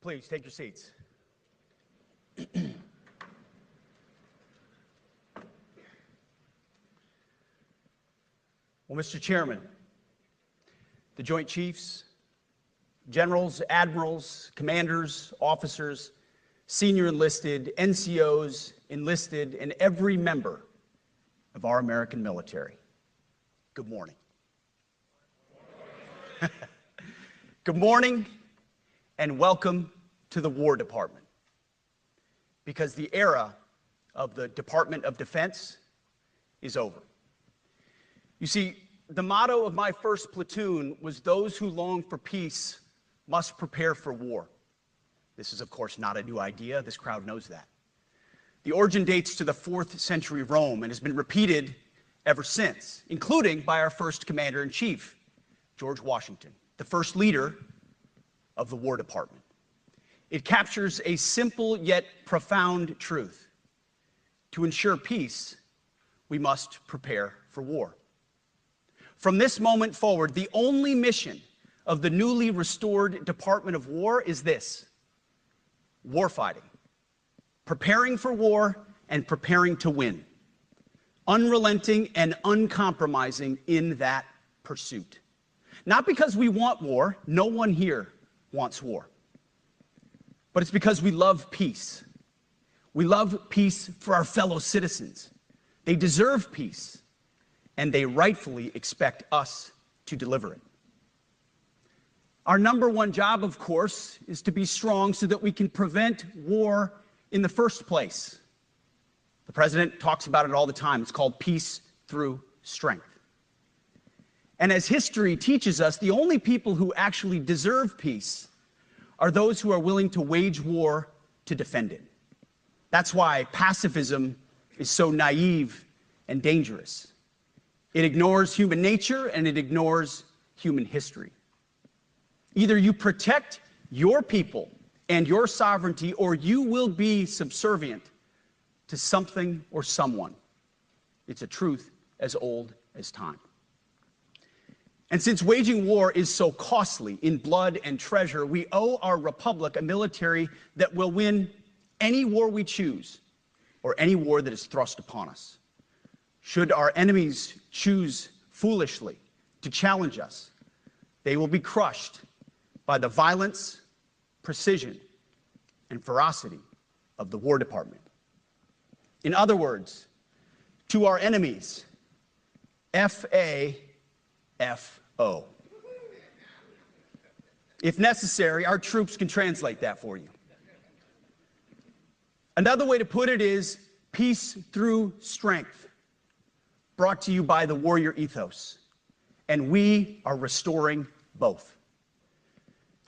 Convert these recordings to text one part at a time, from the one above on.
Please take your seats. Well, Mr. Chairman, the Joint Chiefs, generals, admirals, commanders, officers, senior enlisted, NCOs, enlisted, and every member of our American military, good morning. Good morning and welcome to the War Department, because the era of the Department of Defense is over. You see, the motto of my first platoon was, "Those who long for peace must prepare for war." This is, of course, not a new idea. This crowd knows that. The origin dates to the 4th century Rome and has been repeated ever since, including by our first commander-in-chief, George Washington, the first leader of the War Department. It captures a simple yet profound truth. To ensure peace, we must prepare for war. From this moment forward, the only mission of the newly restored Department of War is this: warfighting, preparing for war and preparing to win, unrelenting and uncompromising in that pursuit. Not because we want war, no one here wants war, but it's because we love peace. We love peace for our fellow citizens. They deserve peace, and they rightfully expect us to deliver it. Our number one job, of course, is to be strong so that we can prevent war in the first place. The president talks about it all the time. It's called peace through strength. And as history teaches us, the only people who actually deserve peace are those who are willing to wage war to defend it. That's why pacifism is so naive and dangerous. It ignores human nature and it ignores human history. Either you protect your people and your sovereignty, or you will be subservient to something or someone. It's a truth as old as time. And since waging war is so costly in blood and treasure, we owe our republic a military that will win any war we choose, or any war that is thrust upon us. Should our enemies choose foolishly to challenge us, they will be crushed by the violence, precision, and ferocity of the War Department. In other words, to our enemies, F-A-F-O. If necessary, our troops can translate that for you. Another way to put it is peace through strength, brought to you by the warrior ethos. And we are restoring both.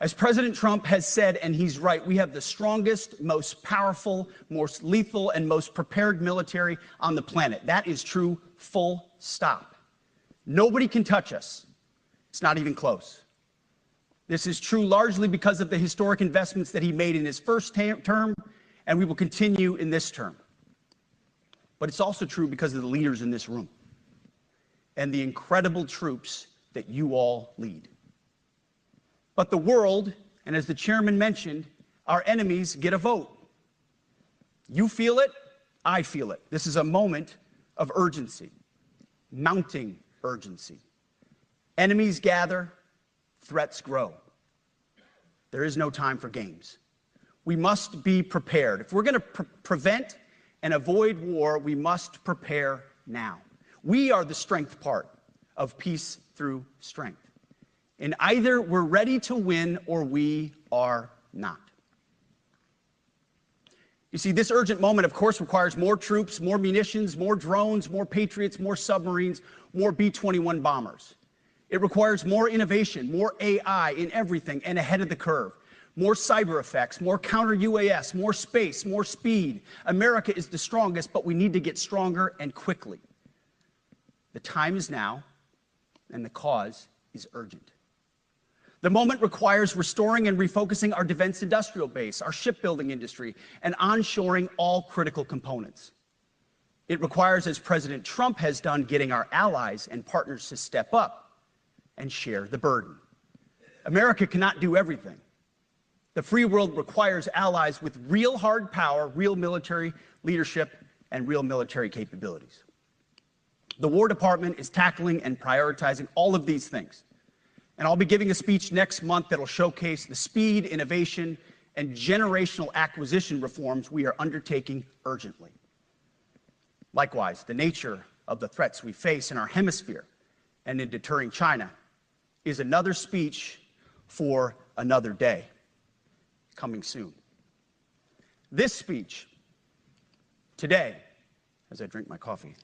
As President Trump has said, and he's right, we have the strongest, most powerful, most lethal, and most prepared military on the planet. That is true, full stop. Nobody can touch us. It's not even close. This is true largely because of the historic investments that he made in his first term, and we will continue in this term. But it's also true because of the leaders in this room and the incredible troops that you all lead. But the world, and as the chairman mentioned, our enemies get a vote. You feel it, I feel it. This is a moment of urgency, mounting urgency. Enemies gather, threats grow. There is no time for games. We must be prepared. If we're going to prevent and avoid war, we must prepare now. We are the strength part of peace through strength. And either we're ready to win or we are not. You see, this urgent moment, of course, requires more troops, more munitions, more drones, more Patriots, more submarines, more B-21 bombers. It requires more innovation, more AI in everything and ahead of the curve, more cyber effects, more counter-UAS, more space, more speed. America is the strongest, but we need to get stronger and quickly. The time is now, and the cause is urgent. The moment requires restoring and refocusing our defense industrial base, our shipbuilding industry, and onshoring all critical components. It requires, as President Trump has done, getting our allies and partners to step up and share the burden. America cannot do everything. The free world requires allies with real hard power, real military leadership, and real military capabilities. The War Department is tackling and prioritizing all of these things. And I'll be giving a speech next month that'll showcase the speed, innovation, and generational acquisition reforms we are undertaking urgently. Likewise, the nature of the threats we face in our hemisphere and in deterring China is another speech for another day, coming soon. This speech today, as I drink my coffee,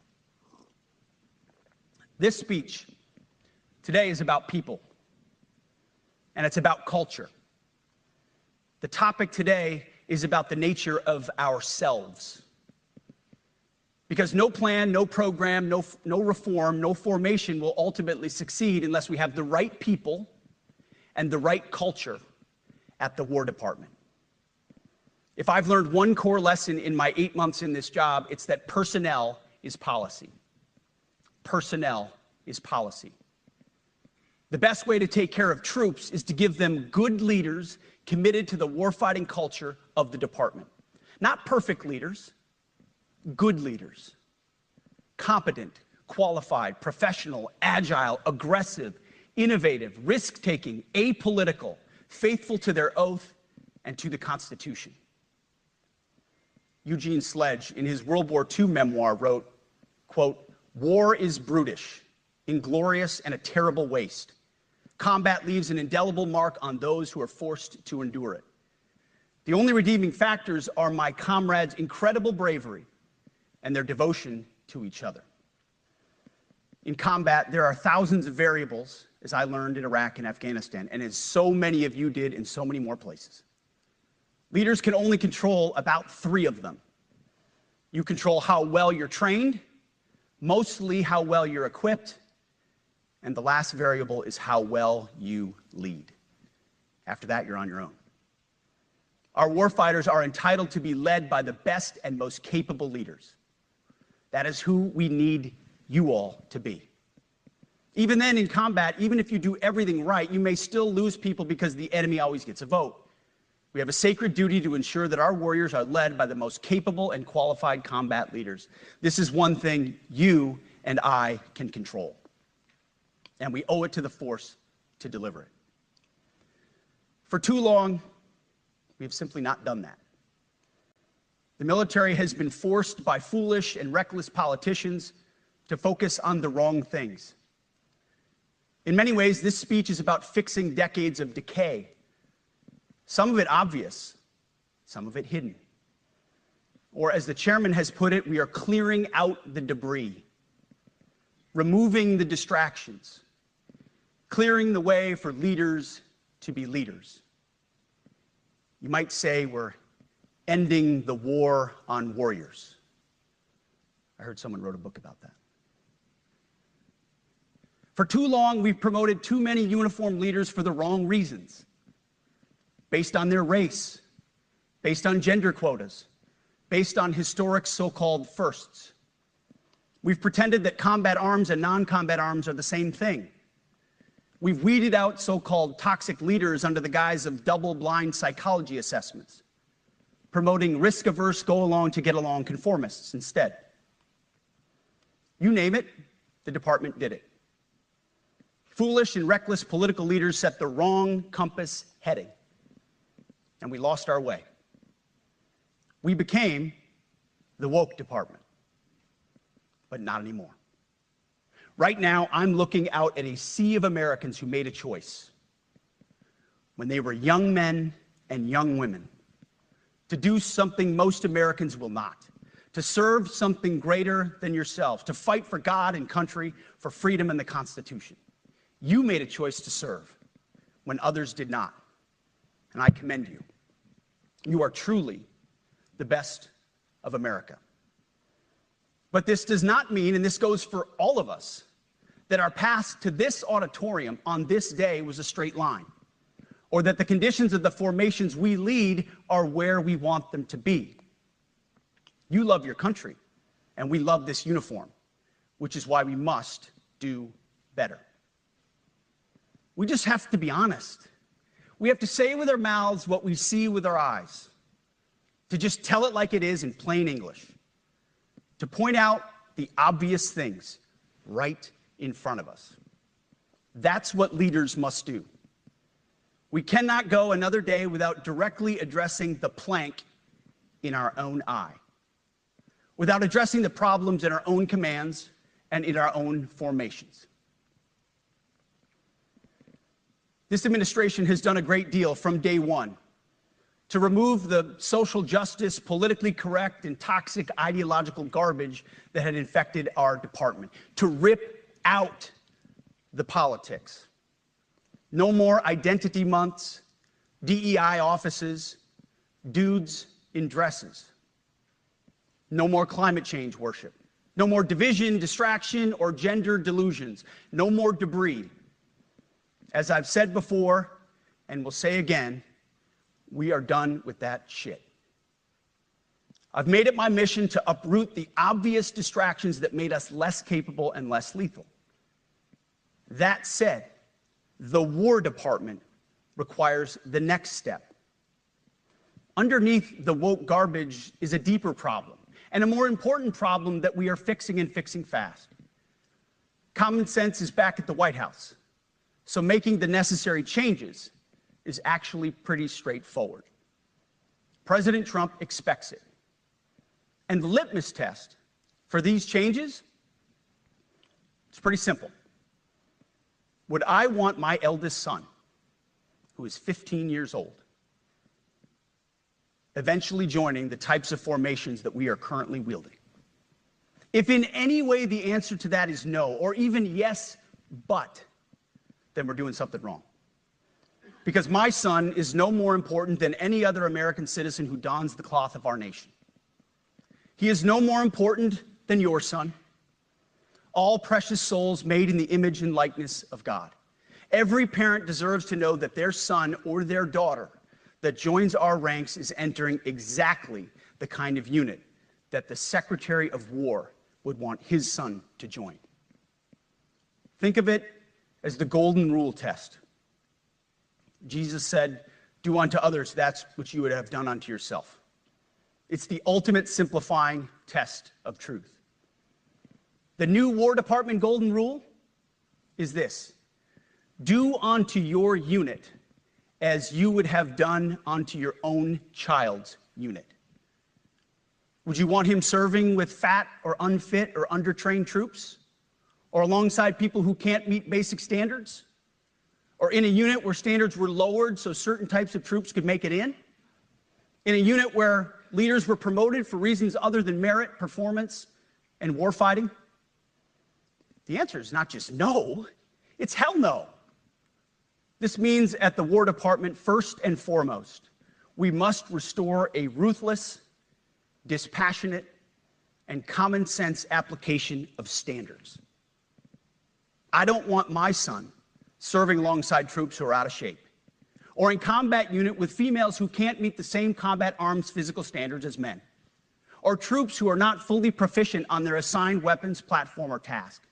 this speech today is about people, and it's about culture. The topic today is about the nature of ourselves. Because no plan, no program, no reform, no formation will ultimately succeed unless we have the right people and the right culture at the War Department. If I've learned one core lesson in my 8 months in this job, it's that personnel is policy. Personnel is policy. The best way to take care of troops is to give them good leaders committed to the warfighting culture of the department. Not perfect leaders, good leaders. Competent, qualified, professional, agile, aggressive, innovative, risk-taking, apolitical, faithful to their oath and to the Constitution. Eugene Sledge, in his World War II memoir, wrote, quote, "War is brutish, inglorious, and a terrible waste. Combat leaves an indelible mark on those who are forced to endure it. The only redeeming factors are my comrades' incredible bravery and their devotion to each other." In combat, there are thousands of variables, as I learned in Iraq and Afghanistan, and as so many of you did in so many more places. Leaders can only control about 3 of them. You control how well you're trained, mostly how well you're equipped, and the last variable is how well you lead. After that, you're on your own. Our warfighters are entitled to be led by the best and most capable leaders. That is who we need you all to be. Even then, in combat, even if you do everything right, you may still lose people because the enemy always gets a vote. We have a sacred duty to ensure that our warriors are led by the most capable and qualified combat leaders. This is one thing you and I can control, and we owe it to the force to deliver it. For too long, we have simply not done that. The military has been forced by foolish and reckless politicians to focus on the wrong things. In many ways, this speech is about fixing decades of decay. Some of it obvious, some of it hidden. Or as the chairman has put it, we are clearing out the debris, removing the distractions, clearing the way for leaders to be leaders. You might say we're ending the war on warriors. I heard someone wrote a book about that. For too long, we've promoted too many uniformed leaders for the wrong reasons, based on their race, based on gender quotas, based on historic so-called firsts. We've pretended that combat arms and non-combat arms are the same thing. We've weeded out so-called toxic leaders under the guise of double-blind psychology assessments, promoting risk-averse, go-along-to-get-along conformists instead. You name it, the department did it. Foolish and reckless political leaders set the wrong compass heading, and we lost our way. We became the woke department, but not anymore. Right now, I'm looking out at a sea of Americans who made a choice when they were young men and young women to do something most Americans will not, to serve something greater than yourselves, to fight for God and country, for freedom and the Constitution. You made a choice to serve when others did not, and I commend you. You are truly the best of America. But this does not mean, and this goes for all of us, that our path to this auditorium on this day was a straight line, or that the conditions of the formations we lead are where we want them to be. You love your country, and we love this uniform, which is why we must do better. We just have to be honest. We have to say with our mouths what we see with our eyes, to just tell it like it is in plain English, to point out the obvious things right in front of us. That's what leaders must do. We cannot go another day without directly addressing the plank in our own eye, without addressing the problems in our own commands and in our own formations. This administration has done a great deal from day one to remove the social justice, politically correct, and toxic ideological garbage that had infected our department, to rip out the politics. No more identity months, DEI offices, dudes in dresses. No more climate change worship. No more division, distraction, or gender delusions. No more debris. As I've said before, and will say again, we are done with that shit. I've made it my mission to uproot the obvious distractions that made us less capable and less lethal. That said, the War Department requires the next step. Underneath the woke garbage is a deeper problem, and a more important problem that we are fixing and fixing fast. Common sense is back at the White House, so making the necessary changes is actually pretty straightforward. President Trump expects it. And the litmus test for these changes, it's pretty simple. Would I want my eldest son, who is 15 years old, eventually joining the types of formations that we are currently wielding? If in any way the answer to that is no, or even yes, but, then we're doing something wrong. Because my son is no more important than any other American citizen who dons the cloth of our nation. He is no more important than your son. All precious souls made in the image and likeness of God. Every parent deserves to know that their son or their daughter that joins our ranks is entering exactly the kind of unit that the Secretary of War would want his son to join. Think of it as the golden rule test. Jesus said, "Do unto others that which you would have done unto yourself." It's the ultimate simplifying test of truth. The new War Department golden rule is this: do unto your unit as you would have done unto your own child's unit. Would you want him serving with fat or unfit or undertrained troops? Or alongside people who can't meet basic standards? Or in a unit where standards were lowered so certain types of troops could make it in? In a unit where leaders were promoted for reasons other than merit, performance, and warfighting? The answer is not just no, it's hell no. This means at the War Department, first and foremost, we must restore a ruthless, dispassionate, and common sense application of standards. I don't want my son serving alongside troops who are out of shape, or in combat unit with females who can't meet the same combat arms physical standards as men, or troops who are not fully proficient on their assigned weapons, platform, or task,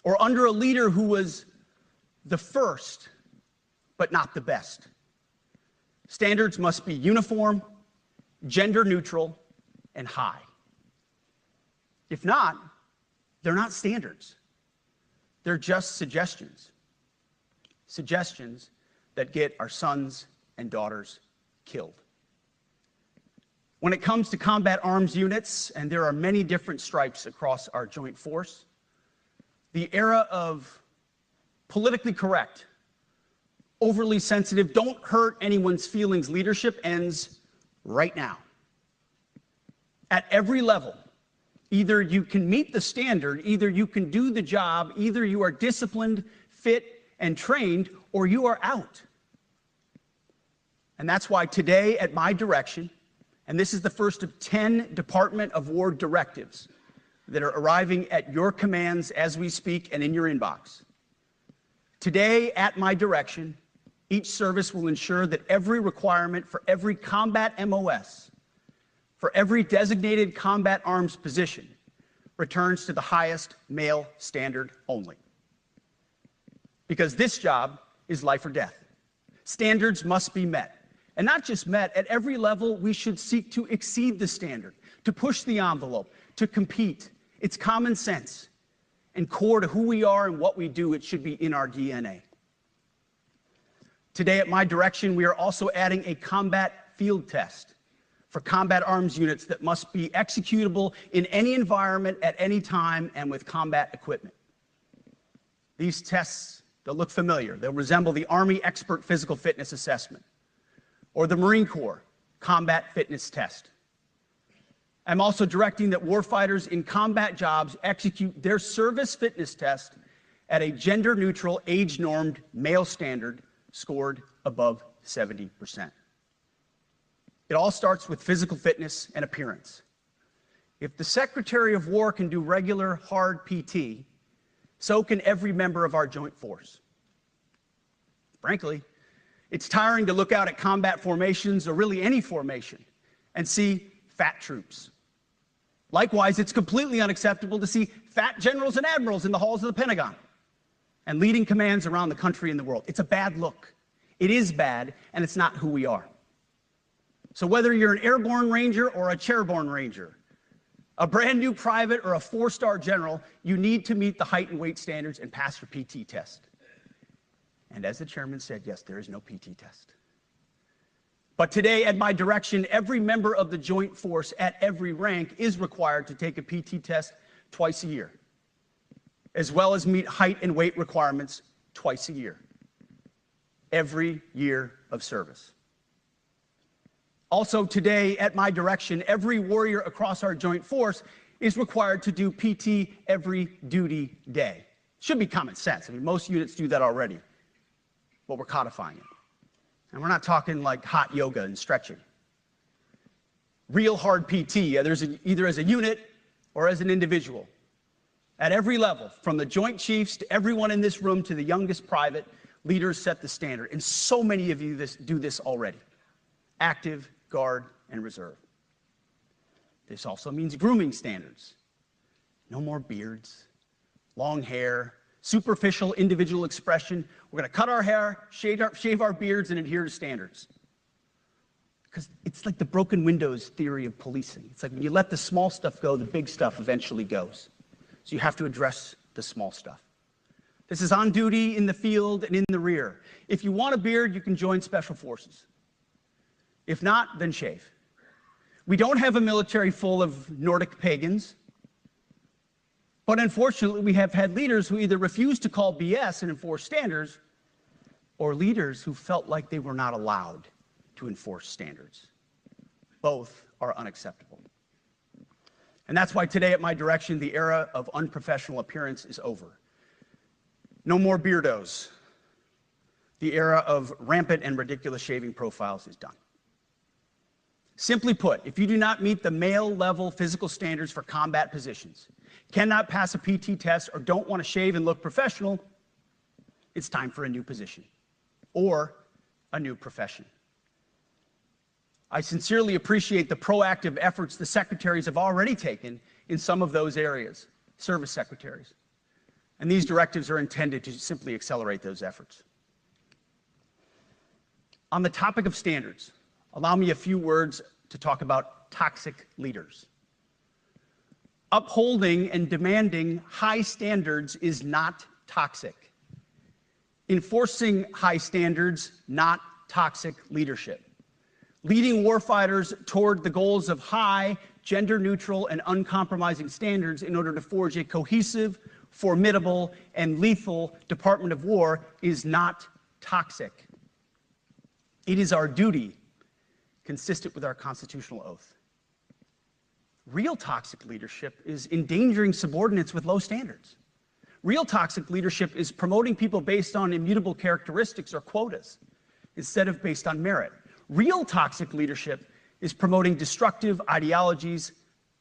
or under a leader who was the first, but not the best. Standards must be uniform, gender neutral, and high. If not, they're not standards. They're just suggestions. Suggestions that get our sons and daughters killed. When it comes to combat arms units, and there are many different stripes across our joint force, the era of politically correct, overly sensitive, don't hurt anyone's feelings leadership ends right now. At every level, either you can meet the standard, either you can do the job, either you are disciplined, fit, and trained, or you are out. And that's why today, at my direction, and this is the first of 10 Department of War directives that are arriving at your commands as we speak and in your inbox. Today, at my direction, each service will ensure that every requirement for every combat MOS, for every designated combat arms position, returns to the highest male standard only. Because this job is life or death. Standards must be met. And not just met, at every level, we should seek to exceed the standard, to push the envelope, to compete. It's common sense and core to who we are and what we do. It should be in our DNA. Today, at my direction, we are also adding a combat field test for combat arms units that must be executable in any environment at any time and with combat equipment. These tests, they'll look familiar. They'll resemble the Army Expert Physical Fitness Assessment or the Marine Corps Combat Fitness Test. I'm also directing that warfighters in combat jobs execute their service fitness test at a gender-neutral, age-normed male standard scored above 70%. It all starts with physical fitness and appearance. If the Secretary of War can do regular, hard PT, so can every member of our joint force. Frankly, it's tiring to look out at combat formations, or really any formation, and see fat troops. Likewise, it's completely unacceptable to see fat generals and admirals in the halls of the Pentagon and leading commands around the country and the world. It's a bad look. It is bad, and it's not who we are. So whether you're an airborne ranger or a chairborne ranger, a brand new private or a 4-star general, you need to meet the height and weight standards and pass your PT test. And as the chairman said, yes, there is no PT test. But today, at my direction, every member of the Joint Force at every rank is required to take a PT test twice a year, as well as meet height and weight requirements twice a year, every year of service. Also today, at my direction, every warrior across our Joint Force is required to do PT every duty day. Should be common sense. I mean, most units do that already, but we're codifying it. And we're not talking like hot yoga and stretching. Real hard PT, either as a unit or as an individual. At every level, from the Joint Chiefs to everyone in this room to the youngest private, leaders set the standard. And so many of you do this already. Active, Guard, and Reserve. This also means grooming standards. No more beards, long hair, superficial individual expression. We're going to cut our hair, shave our beards, and adhere to standards. Because it's like the broken windows theory of policing. It's like when you let the small stuff go, the big stuff eventually goes. So you have to address the small stuff. This is on duty, in the field, and in the rear. If you want a beard, you can join Special Forces. If not, then shave. We don't have a military full of Nordic pagans, but unfortunately, we have had leaders who either refuse to call BS and enforce standards, or leaders who felt like they were not allowed to enforce standards. Both are unacceptable. And that's why today, at my direction, the era of unprofessional appearance is over. No more beardos. The era of rampant and ridiculous shaving profiles is done. Simply put, if you do not meet the male-level physical standards for combat positions, cannot pass a PT test, or don't want to shave and look professional, it's time for a new position or a new profession. I sincerely appreciate the proactive efforts the secretaries have already taken in some of those areas, service secretaries. And these directives are intended to simply accelerate those efforts. On the topic of standards, allow me a few words to talk about toxic leaders. Upholding and demanding high standards is not toxic. Enforcing high standards, not toxic leadership. Leading warfighters toward the goals of high, gender-neutral, and uncompromising standards in order to forge a cohesive, formidable, and lethal Department of War is not toxic. It is our duty, consistent with our constitutional oath. Real toxic leadership is endangering subordinates with low standards. Real toxic leadership is promoting people based on immutable characteristics or quotas instead of based on merit. Real toxic leadership is promoting destructive ideologies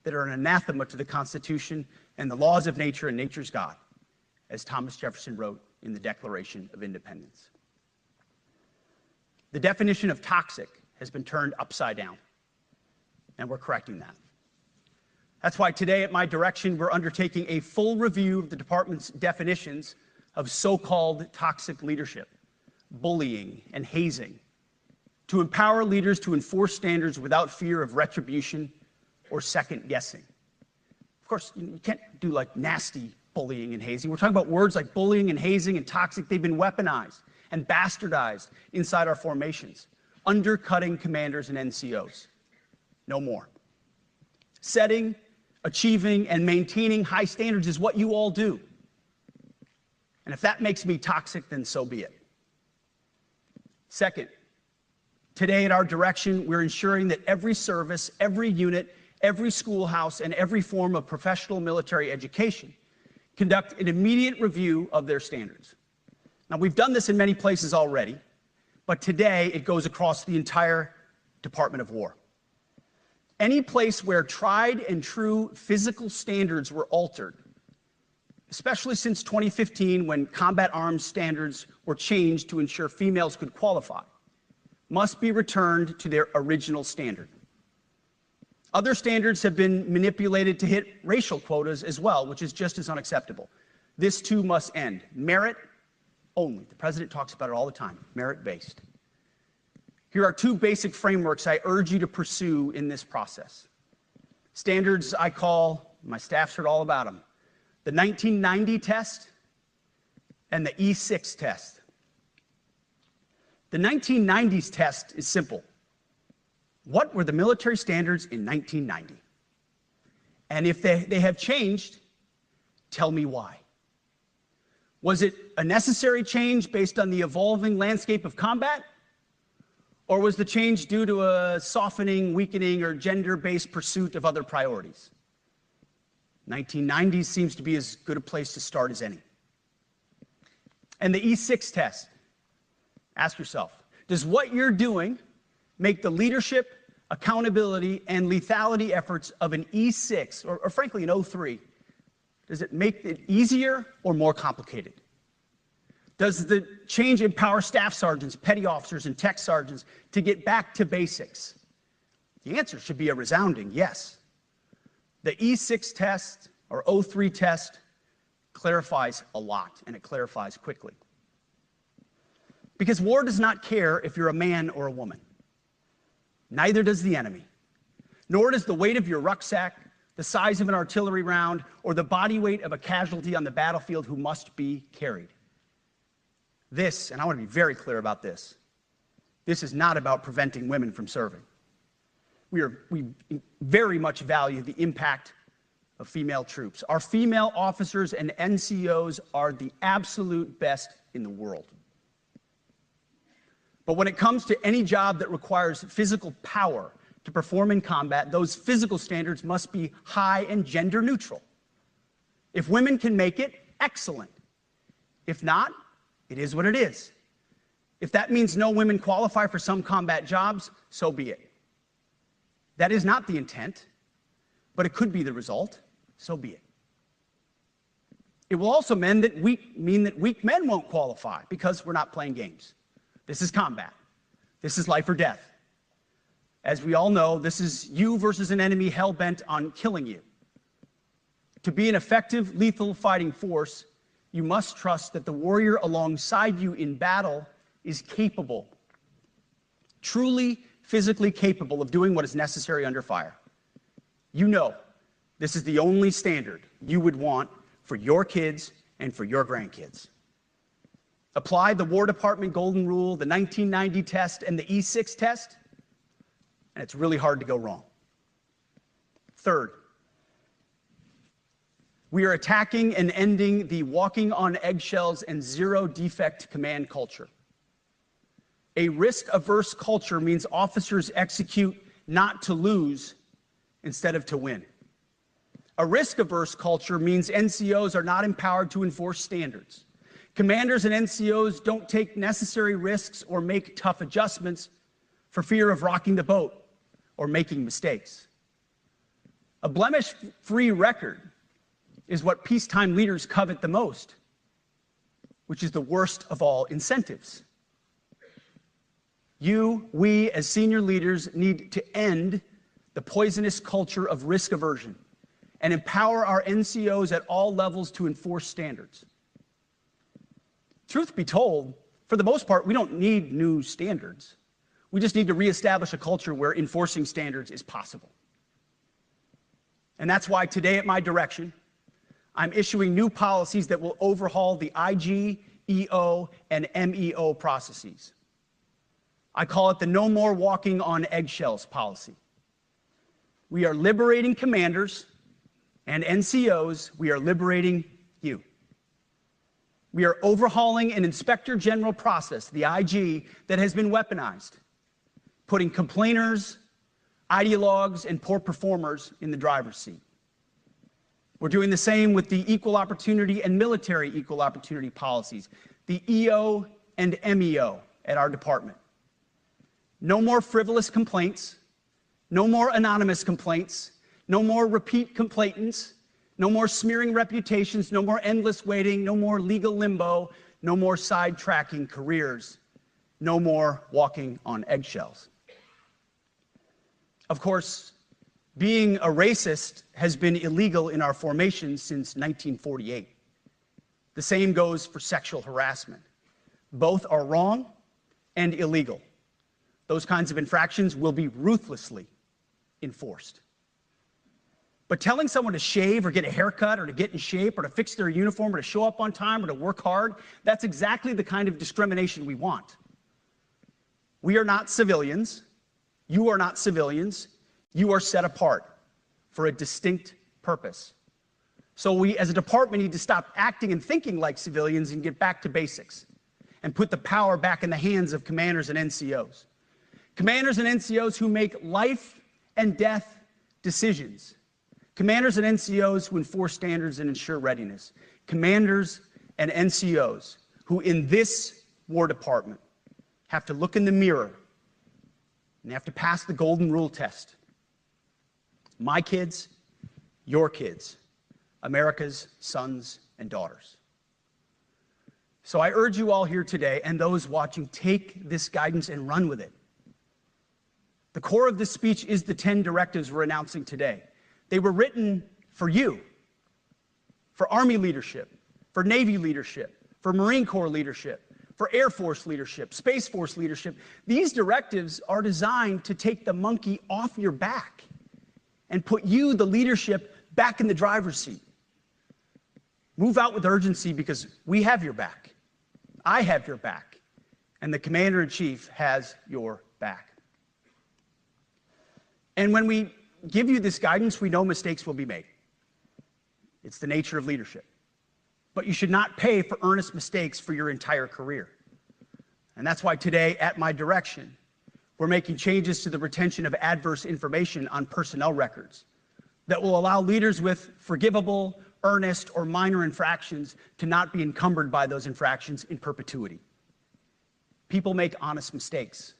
that are an anathema to the Constitution and the laws of nature and nature's God, as Thomas Jefferson wrote in the Declaration of Independence. The definition of toxic has been turned upside down, and we're correcting that. That's why today, at my direction, we're undertaking a full review of the department's definitions of so-called toxic leadership, bullying, and hazing, to empower leaders to enforce standards without fear of retribution or second guessing. Of course, you can't do like nasty bullying and hazing. We're talking about words like bullying and hazing and toxic. They've been weaponized and bastardized inside our formations, undercutting commanders and NCOs. No more. Setting, achieving, and maintaining high standards is what you all do. And if that makes me toxic, then so be it. Second, today at our direction, we're ensuring that every service, every unit, every schoolhouse, and every form of professional military education conduct an immediate review of their standards. Now, we've done this in many places already, but today it goes across the entire Department of War. Any place where tried and true physical standards were altered, especially since 2015 when combat arms standards were changed to ensure females could qualify, must be returned to their original standard. Other standards have been manipulated to hit racial quotas as well, which is just as unacceptable. This too must end. Merit only. The president talks about it all the time, merit-based. Here are two basic frameworks I urge you to pursue in this process. Standards I call, my staff's heard all about them, the 1990 test and the E6 test. The 1990s test is simple. What were the military standards in 1990? And if they have changed, tell me why. Was it a necessary change based on the evolving landscape of combat? Or was the change due to a softening, weakening, or gender-based pursuit of other priorities? 1990s seems to be as good a place to start as any. And the E6 test. Ask yourself, does what you're doing make the leadership, accountability, and lethality efforts of an E6, or frankly an O3, does it make it easier or more complicated? Does the change empower staff sergeants, petty officers, and tech sergeants to get back to basics? The answer should be a resounding yes. The E6 test, or O3 test, clarifies a lot, and it clarifies quickly. Because war does not care if you're a man or a woman. Neither does the enemy. Nor does the weight of your rucksack, the size of an artillery round, or the body weight of a casualty on the battlefield who must be carried. This, and I want to be very clear about this is not about preventing women from serving. We very much value the impact of female troops. Our female officers and NCOs are the absolute best in the world. But when it comes to any job that requires physical power to perform in combat, those physical standards must be high and gender neutral. If women can make it, excellent. If not, it is what it is. If that means no women qualify for some combat jobs, so be it. That is not the intent, but it could be the result, so be it. It will also mean that weak men won't qualify because we're not playing games. This is combat. This is life or death. As we all know, this is you versus an enemy hell-bent on killing you. To be an effective, lethal fighting force, you must trust that the warrior alongside you in battle is capable, truly physically capable of doing what is necessary under fire. You know this is the only standard you would want for your kids and for your grandkids. Apply the War Department Golden Rule, the 1990 test, and the E6 test, and it's really hard to go wrong. Third, we are attacking and ending the walking on eggshells and zero-defect command culture. A risk-averse culture means officers execute not to lose instead of to win. A risk-averse culture means NCOs are not empowered to enforce standards. Commanders and NCOs don't take necessary risks or make tough adjustments for fear of rocking the boat or making mistakes. A blemish-free record is what peacetime leaders covet the most, which is the worst of all incentives. We, as senior leaders, need to end the poisonous culture of risk aversion and empower our NCOs at all levels to enforce standards. Truth be told, For the most part, we don't need new standards. We just need to reestablish a culture where enforcing standards is possible. And that's why today, at my direction, I'm issuing new policies that will overhaul the IG, EO, and MEO processes. I call it the No More Walking on Eggshells policy. We are liberating commanders and NCOs. We are liberating you. We are overhauling an inspector general process, the IG, that has been weaponized, putting complainers, ideologues, and poor performers in the driver's seat. We're doing the same with the equal opportunity and military equal opportunity policies, the EO and MEO at our department. No more frivolous complaints, no more anonymous complaints, no more repeat complainants, no more smearing reputations, no more endless waiting, no more legal limbo, no more sidetracking careers, no more walking on eggshells. Of course, being a racist has been illegal in our formation since 1948. The same goes for sexual harassment. Both are wrong and illegal. Those kinds of infractions will be ruthlessly enforced. But telling someone to shave or get a haircut or to get in shape or to fix their uniform or to show up on time or to work hard, that's exactly the kind of discrimination we want. We are not civilians. You are not civilians. You are set apart for a distinct purpose. So we, as a department, need to stop acting and thinking like civilians and get back to basics and put the power back in the hands of commanders and NCOs. Commanders and NCOs who make life and death decisions. Commanders and NCOs who enforce standards and ensure readiness. Commanders and NCOs who, in this War Department, have to look in the mirror and have to pass the golden rule test. My kids, your kids, America's sons and daughters. So I urge you all here today and those watching, take this guidance and run with it. The core of this speech is the 10 directives we're announcing today. They were written for you, for Army leadership, for Navy leadership, for Marine Corps leadership, for Air Force leadership, Space Force leadership. These directives are designed to take the monkey off your back and put you, the leadership, back in the driver's seat. Move out with urgency because we have your back. I have your back. And the Commander-in-Chief has your back. And when we give you this guidance, we know mistakes will be made. It's the nature of leadership. But you should not pay for earnest mistakes for your entire career. And that's why today, at my direction, we're making changes to the retention of adverse information on personnel records that will allow leaders with forgivable, earnest, or minor infractions to not be encumbered by those infractions in perpetuity. People make honest mistakes,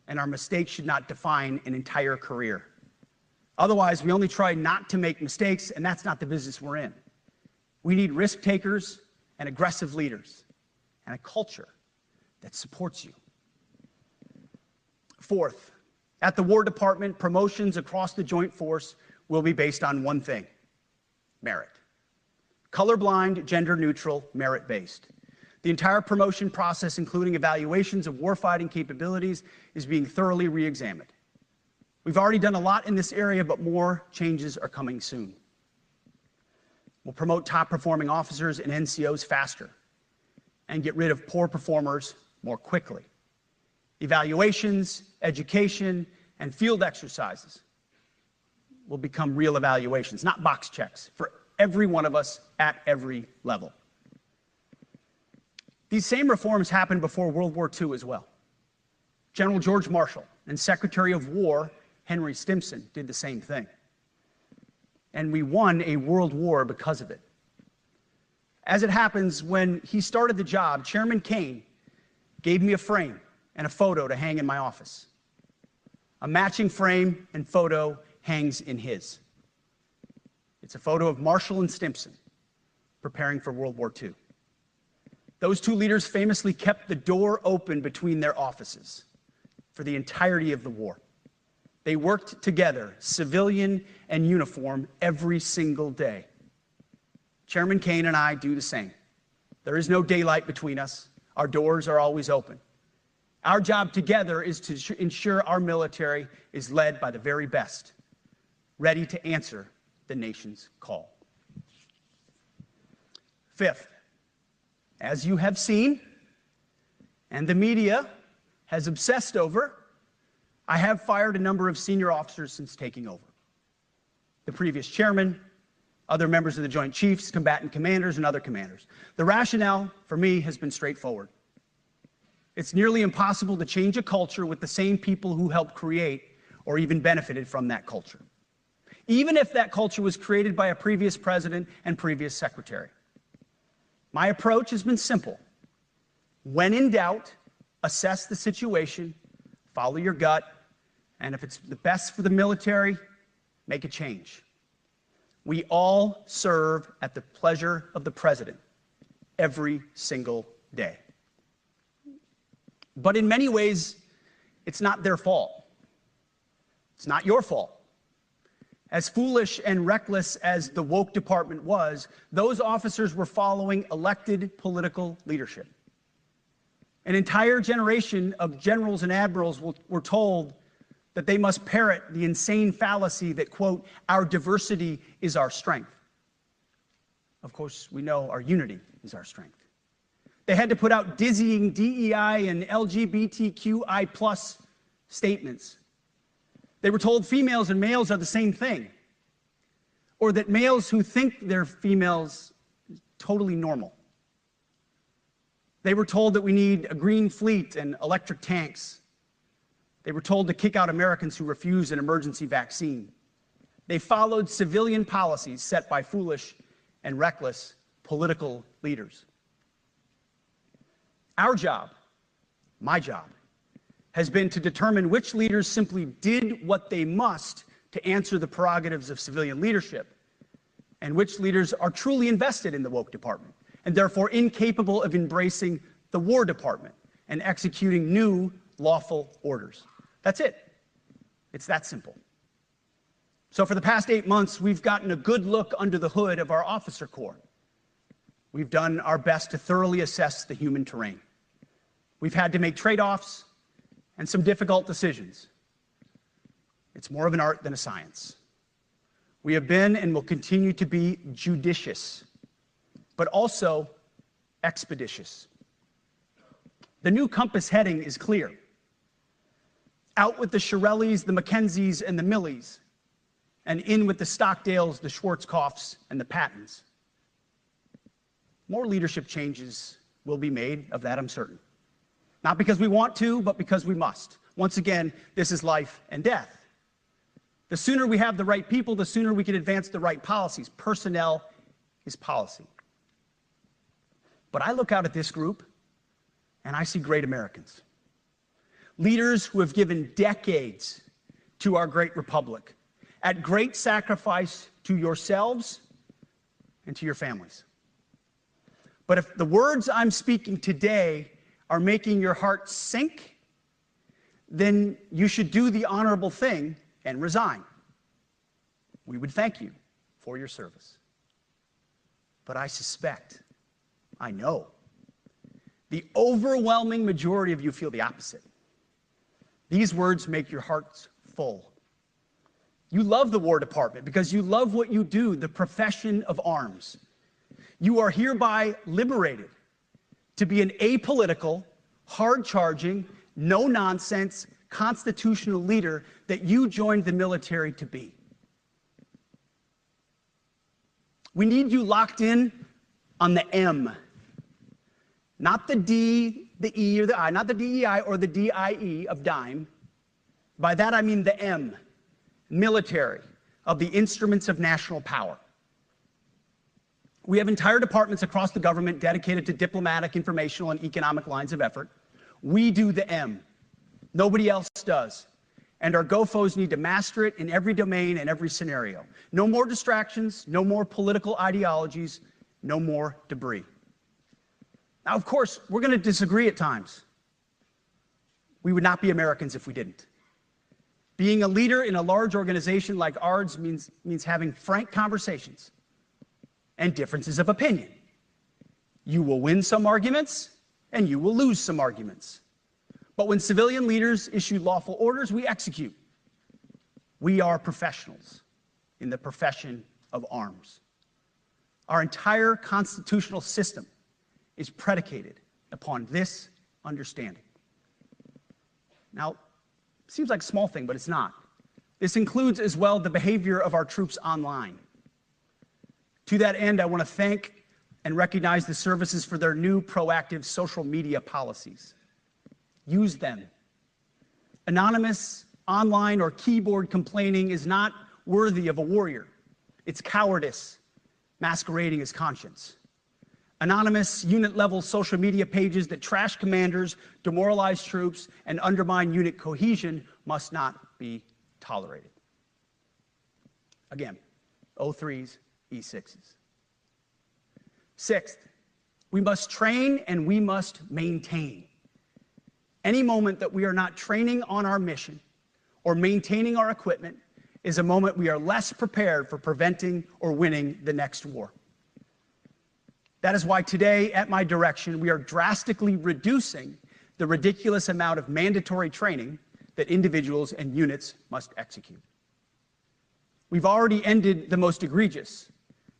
and our mistakes should not define an entire career. Otherwise, we only try not to make mistakes, and that's not the business we're in. We need risk takers and aggressive leaders and a culture that supports you. Fourth, at the War Department, promotions across the Joint Force will be based on one thing: merit. Colorblind, gender-neutral, merit-based. The entire promotion process, including evaluations of warfighting capabilities, is being thoroughly re-examined. We've already done a lot in this area, but more changes are coming soon. We'll promote top-performing officers and NCOs faster and get rid of poor performers more quickly. Evaluations, education, and field exercises will become real evaluations, not box checks, for every one of us at every level. These same reforms happened before World War II as well. General George Marshall and Secretary of War Henry Stimson did the same thing. And we won a world war because of it. As it happens, when he started the job, Chairman Kane gave me a frame and a photo to hang in my office. A matching frame and photo hangs in his. It's a photo of Marshall and Stimson preparing for World War II. Those two leaders famously kept the door open between their offices for the entirety of the war. They worked together, civilian and uniform, every single day. Chairman Kane and I do the same. There is no daylight between us. Our doors are always open. Our job together is to ensure our military is led by the very best, ready to answer the nation's call. Fifth, as you have seen, and the media has obsessed over, I have fired a number of senior officers since taking over. The previous chairman, other members of the Joint Chiefs, combatant commanders, and other commanders. The rationale for me has been straightforward. It's nearly impossible to change a culture with the same people who helped create or even benefited from that culture, even if that culture was created by a previous president and previous secretary. My approach has been simple. When in doubt, assess the situation, follow your gut, and if it's the best for the military, make a change. We all serve at the pleasure of the president every single day. But in many ways, it's not their fault. It's not your fault. As foolish and reckless as the woke department was, those officers were following elected political leadership. An entire generation of generals and admirals were told that they must parrot the insane fallacy that, quote, our diversity is our strength. Of course, we know our unity is our strength. They had to put out dizzying DEI and LGBTQI+ statements. They were told females and males are the same thing, or that males who think they're females are totally normal. They were told that we need a green fleet and electric tanks. They were told to kick out Americans who refuse an emergency vaccine. They followed civilian policies set by foolish and reckless political leaders. Our job, my job, has been to determine which leaders simply did what they must to answer the prerogatives of civilian leadership, and which leaders are truly invested in the woke department, and therefore incapable of embracing the War Department and executing new lawful orders. That's it. It's that simple. So for the past 8 months, we've gotten a good look under the hood of our officer corps. We've done our best to thoroughly assess the human terrain. We've had to make trade-offs and some difficult decisions. It's more of an art than a science. We have been and will continue to be judicious, but also expeditious. The new compass heading is clear. Out with the Shirellis, the McKenzies, and the Millies, and in with the Stockdales, the Schwarzkopfs, and the Pattons. More leadership changes will be made, of that I'm certain. Not because we want to, but because we must. Once again, this is life and death. The sooner we have the right people, the sooner we can advance the right policies. Personnel is policy. But I look out at this group, and I see great Americans. Leaders who have given decades to our great republic, at great sacrifice to yourselves and to your families. But if the words I'm speaking today are making your heart sink, then you should do the honorable thing and resign. We would thank you for your service. But I suspect, I know, the overwhelming majority of you feel the opposite. These words make your hearts full. You love the War Department because you love what you do, the profession of arms. You are hereby liberated to be an apolitical, hard-charging, no-nonsense, constitutional leader that you joined the military to be. We need you locked in on the M, not the D, the E, or the I, not the DEI or the DIE of dime. By that I mean the M, military, of the instruments of national power. We have entire departments across the government dedicated to diplomatic, informational, and economic lines of effort. We do the M. Nobody else does. And our GOFOs need to master it in every domain and every scenario. No more distractions, no more political ideologies, no more debris. Now, of course, we're going to disagree at times. We would not be Americans if we didn't. Being a leader in a large organization like ours means having frank conversations and differences of opinion. You will win some arguments, and you will lose some arguments. But when civilian leaders issue lawful orders, we execute. We are professionals in the profession of arms. Our entire constitutional system is predicated upon this understanding. Now, it seems like a small thing, but it's not. This includes as well the behavior of our troops online. To that end, I want to thank and recognize the services for their new proactive social media policies. Use them. Anonymous, online, or keyboard complaining is not worthy of a warrior. It's cowardice masquerading as conscience. Anonymous, unit-level social media pages that trash commanders, demoralize troops, and undermine unit cohesion must not be tolerated. Again, O3s, E6s. Sixth, we must train and we must maintain. Any moment that we are not training on our mission or maintaining our equipment is a moment we are less prepared for preventing or winning the next war. That is why today, at my direction, we are drastically reducing the ridiculous amount of mandatory training that individuals and units must execute. We've already ended the most egregious.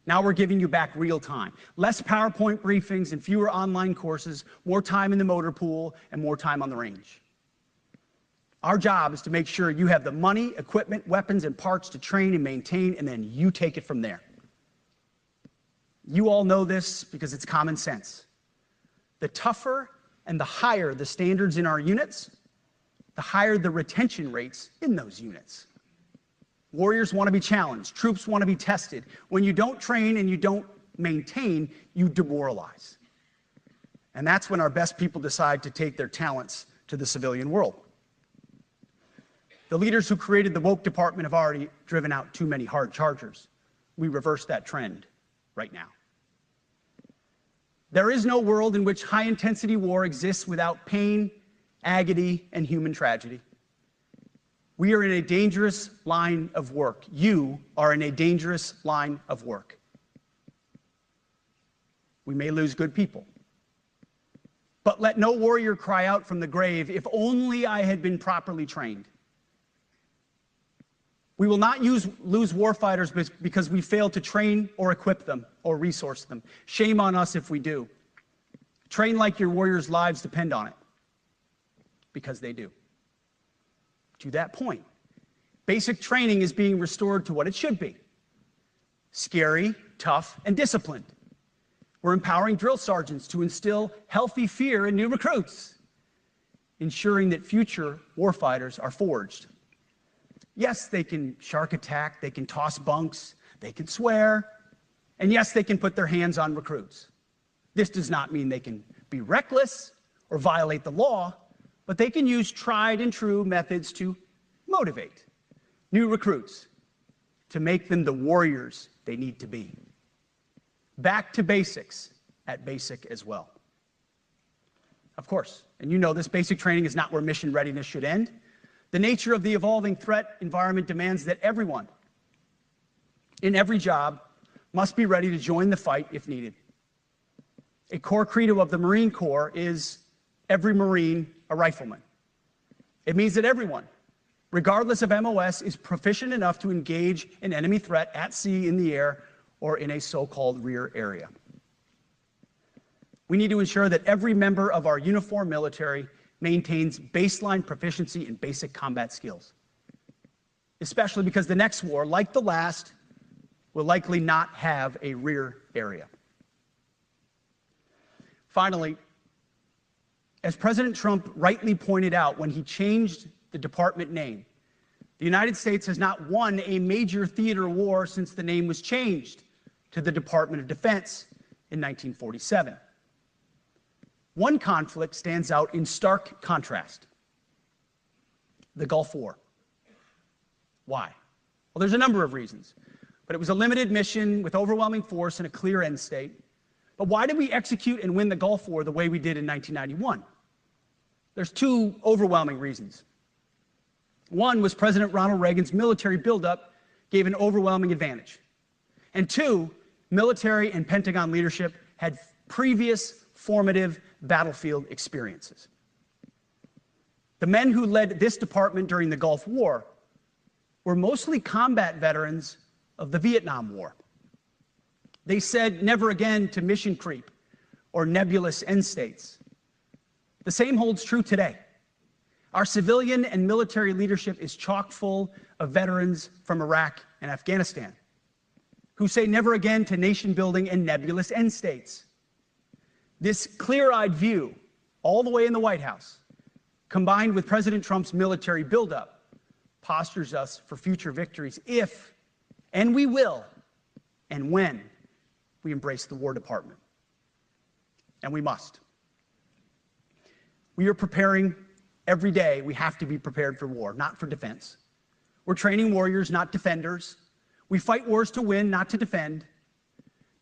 Now we're giving you back real time. Less PowerPoint briefings and fewer online courses, more time in the motor pool, and more time on the range. Our job is to make sure you have the money, equipment, weapons, and parts to train and maintain, and then you take it from there. You all know this because it's common sense. The tougher and the higher the standards in our units, the higher the retention rates in those units. Warriors want to be challenged. Troops want to be tested. When you don't train and you don't maintain, you demoralize. And that's when our best people decide to take their talents to the civilian world. The leaders who created the woke department have already driven out too many hard chargers. We reverse that trend right now. There is no world in which high-intensity war exists without pain, agony, and human tragedy. We are in a dangerous line of work. You are in a dangerous line of work. We may lose good people. But let no warrior cry out from the grave, "If only I had been properly trained." We will not lose warfighters because we failed to train or equip them or resource them. Shame on us if we do. Train like your warriors' lives depend on it, because they do. To that point, basic training is being restored to what it should be: scary, tough, and disciplined. We're empowering drill sergeants to instill healthy fear in new recruits, ensuring that future warfighters are forged. Yes, they can shark attack, they can toss bunks, they can swear, and yes, they can put their hands on recruits. This does not mean they can be reckless or violate the law, but they can use tried and true methods to motivate new recruits, to make them the warriors they need to be. Back to basics at basic as well. Of course, and you know this, basic training is not where mission readiness should end. The nature of the evolving threat environment demands that everyone in every job must be ready to join the fight if needed. A core credo of the Marine Corps is every Marine a rifleman. It means that everyone, regardless of MOS, is proficient enough to engage an enemy threat at sea, in the air, or in a so-called rear area. We need to ensure that every member of our uniformed military maintains baseline proficiency in basic combat skills, especially because the next war, like the last, will likely not have a rear area. Finally, as President Trump rightly pointed out when he changed the department name, the United States has not won a major theater war since the name was changed to the Department of Defense in 1947. One conflict stands out in stark contrast: the Gulf War. Why? Well, there's a number of reasons, but it was a limited mission with overwhelming force and a clear end state. But why did we execute and win the Gulf War the way we did in 1991? There's two overwhelming reasons. One was President Ronald Reagan's military buildup gave an overwhelming advantage. And two, military and Pentagon leadership had previous formative battlefield experiences. The men who led this department during the Gulf War were mostly combat veterans of the Vietnam War. They said never again to mission creep or nebulous end states. The same holds true today. Our civilian and military leadership is chock full of veterans from Iraq and Afghanistan who say never again to nation building and nebulous end states. This clear-eyed view, all the way in the White House, combined with President Trump's military buildup, postures us for future victories if, and we will, and when we embrace the War Department. And we must. We are preparing every day. We have to be prepared for war, not for defense. We're training warriors, not defenders. We fight wars to win, not to defend.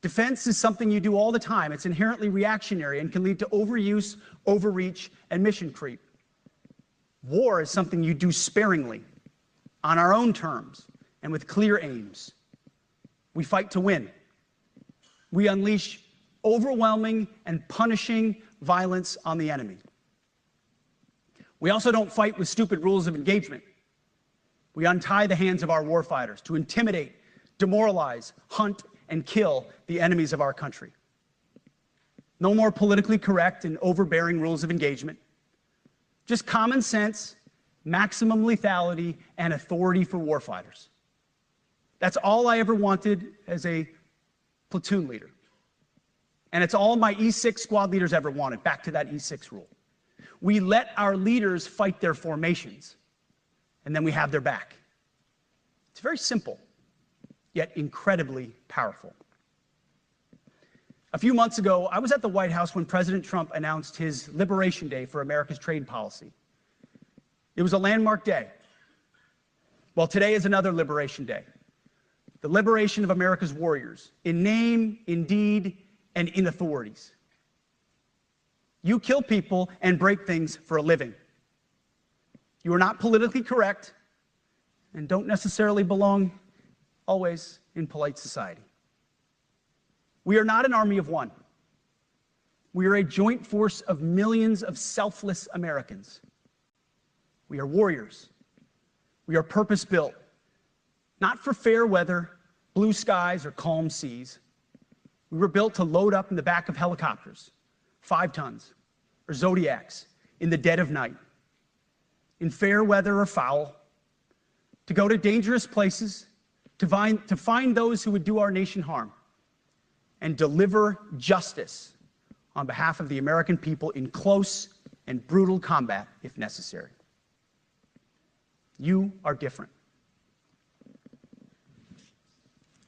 Defense is something you do all the time. It's inherently reactionary and can lead to overuse, overreach, and mission creep. War is something you do sparingly, on our own terms, and with clear aims. We fight to win. We unleash overwhelming and punishing violence on the enemy. We also don't fight with stupid rules of engagement. We untie the hands of our warfighters to intimidate, demoralize, hunt, and kill the enemies of our country. No more politically correct and overbearing rules of engagement. Just common sense, maximum lethality, and authority for warfighters. That's all I ever wanted as a platoon leader. And it's all my E6 squad leaders ever wanted, back to that E6 rule. We let our leaders fight their formations, and then we have their back. It's very simple, yet incredibly powerful. A few months ago, I was at the White House when President Trump announced his Liberation Day for America's trade policy. It was a landmark day. Well, today is another Liberation Day. The liberation of America's warriors, in name, in deed, and in authorities. You kill people and break things for a living. You are not politically correct and don't necessarily belong always in polite society. We are not an army of one. We are a joint force of millions of selfless Americans. We are warriors. We are purpose-built, not for fair weather, blue skies, or calm seas. We were built to load up in the back of helicopters, 5 tons, or Zodiacs, in the dead of night, in fair weather or foul, to go to dangerous places, to find those who would do our nation harm, and deliver justice on behalf of the American people in close and brutal combat, if necessary. You are different.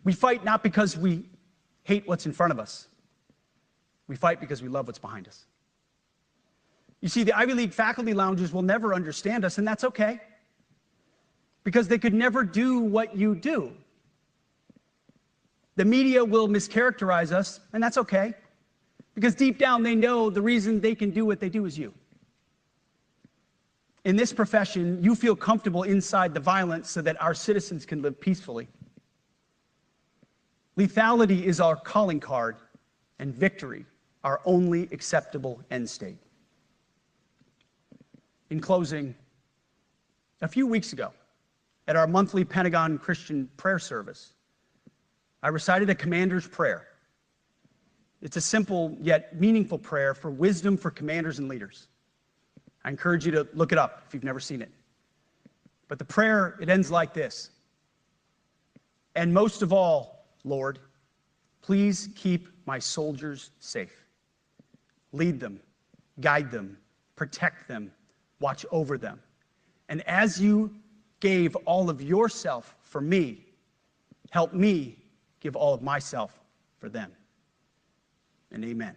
We fight not because we hate what's in front of us. We fight because we love what's behind us. You see, the Ivy League faculty lounges will never understand us, and that's okay, because they could never do what you do. The media will mischaracterize us, and that's okay, because deep down they know the reason they can do what they do is you. In this profession, you feel comfortable inside the violence so that our citizens can live peacefully. Lethality is our calling card, and victory our only acceptable end state. In closing, a few weeks ago, at our monthly Pentagon Christian prayer service, I recited a commander's prayer. It's a simple yet meaningful prayer for wisdom for commanders and leaders. I encourage you to look it up if you've never seen it. But the prayer, it ends like this. And most of all, Lord, please keep my soldiers safe. Lead them, guide them, protect them, watch over them. And as you gave all of yourself for me, help me give all of myself for them. And amen.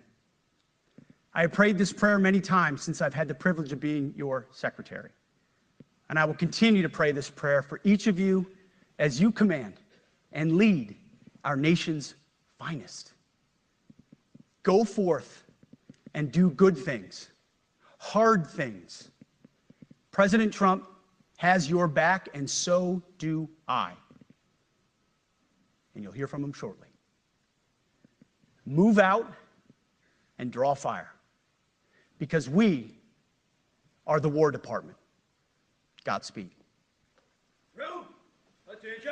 I have prayed this prayer many times since I've had the privilege of being your secretary. And I will continue to pray this prayer for each of you as you command and lead our nation's finest. Go forth and do good things, hard things. President Trump has your back, and so do I. And you'll hear from him shortly. Move out and draw fire, because we are the War Department. Godspeed. Room, attention.